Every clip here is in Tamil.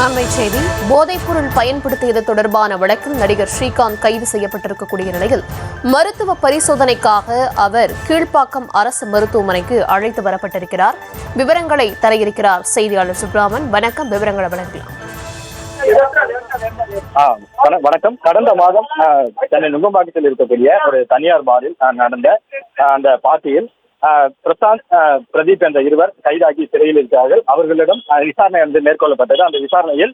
அண்மை செய்தி. போதைப்பொருள் பயன்படுத்தியது தொடர்பான வழக்கில் நடிகர் ஸ்ரீகாந்த் கைது செய்யப்பட்டிருக்கக்கூடிய நிலையில் மருத்துவ பரிசோதனைக்காக அவர் கீழ்ப்பாக்கம் அரசு மருத்துவமனைக்கு அழைத்து வரப்பட்டிருக்கிறார். விவரங்களை தர இருக்கிறார் செய்தியாளர் சுப்ராமன். வணக்கம், விவரங்களை வழங்கலாம். வணக்கம். கடந்த மாதம் சென்னை நுங்கம்பாக்கத்தில் இருக்கக்கூடிய ஒரு தனியார் பாரில் நடந்த அந்த பார்ட்டியில் பிரசாந்த், பிரதீப் என்ற இருவர் கைதாகி சிறையில் இருக்கிறார்கள். அவர்களிடம் விசாரணை மேற்கொள்ளப்பட்டது. அந்த விசாரணையில்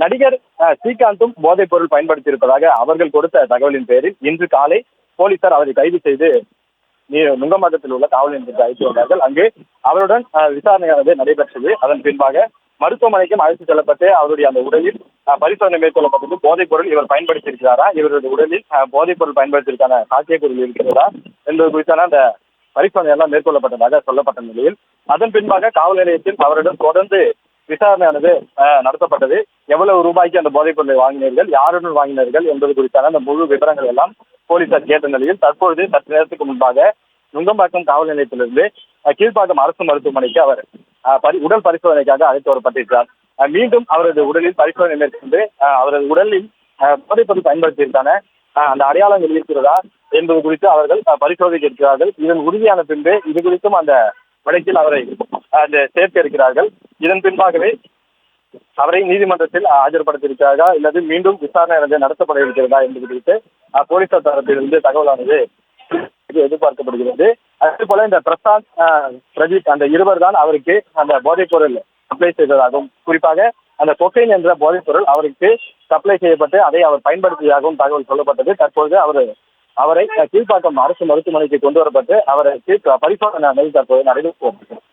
நடிகர் ஸ்ரீகாந்தும் போதைப் பொருள் பயன்படுத்தியிருப்பதாக அவர்கள் கொடுத்த தகவலின் பேரில் இன்று காலை போலீசார் அவரை கைது செய்து நுங்கம்பாக்கத்தில் உள்ள காவல் நிலையத்திற்கு அழைத்து வந்தார்கள். அங்கு அவருடன் விசாரணையானது நடைபெற்றது. அதன் பின்பாக மருத்துவமனைக்கும் அழைத்து செல்லப்பட்டு அவருடைய அந்த உடலில் பரிசோதனை மேற்கொள்ளப்பட்டது. போதைப் பொருள் இவர் பயன்படுத்தியிருக்கிறாரா, இவருடைய உடலில் போதைப் பொருள் பயன்படுத்தியிருக்கான சாத்தியக்கூறுகள் இருக்கிறதா என்பது குறித்தான அந்த பரிசோதனை எல்லாம் மேற்கொள்ளப்பட்டதாக சொல்லப்பட்ட நிலையில் அதன் பின்பாக காவல் நிலையத்தில் அவரிடம் தொடர்ந்து விசாரணையானது நடத்தப்பட்டது. எவ்வளவு ரூபாய்க்கு அந்த போதைப் பொருளை வாங்கினீர்கள், யாருடன் வாங்கினீர்கள் என்பது குறித்தான அந்த முழு விவரங்கள் எல்லாம் போலீசார் கேட்ட நிலையில் தற்பொழுது சற்று நேரத்துக்கு முன்பாக நுங்கம்பாக்கம் காவல் நிலையத்திலிருந்து கீழ்ப்பாக்கம் அரசு மருத்துவமனைக்கு அவர் உடல் பரிசோதனைக்காக அழைத்து வரப்பட்டிருக்கிறார். மீண்டும் அவரது உடலில் பரிசோதனை மேற்கொண்டு அவரது உடலில் போதைப் பொருள் பயன்படுத்தியிருக்கான அந்த அடையாளங்கள் இருக்கிறதா என்பது குறித்து அவர்கள் பரிசோதிக்க இருக்கிறார்கள். இதன் உறுதியான பின்பு இது குறித்தும் அந்த வழக்கில் அவரை சேர்க்க இருக்கிறார்கள். இதன் பின்பாகவே அவரை நீதிமன்றத்தில் ஆஜர்படுத்தியிருக்கிறார்களா அல்லது மீண்டும் விசாரணை நடத்தப்பட இருக்கிறதா என்பது குறித்து போலீசார் தரப்பிலிருந்து தகவலானது எதிர்பார்க்கப்படுகிறது. அதே போல இந்த பிரசாந்த், பிரதீப் அந்த இருவர் தான் அவருக்கு அந்த போதைப் பொருள் சப்ளை செய்ததாகவும், குறிப்பாக அந்த கொக்கைன் என்ற போதைப் பொருள் அவருக்கு சப்ளை செய்யப்பட்டு அதை அவர் பயன்படுத்தியதாகவும் தகவல் சொல்லப்பட்டது. தற்பொழுது அவரை கீழ்ப்பாக்கம் அரசு மருத்துவமனைக்கு கொண்டு வரப்பட்டு அவருக்கு பரிசோதனை தற்போது நடைபெற்று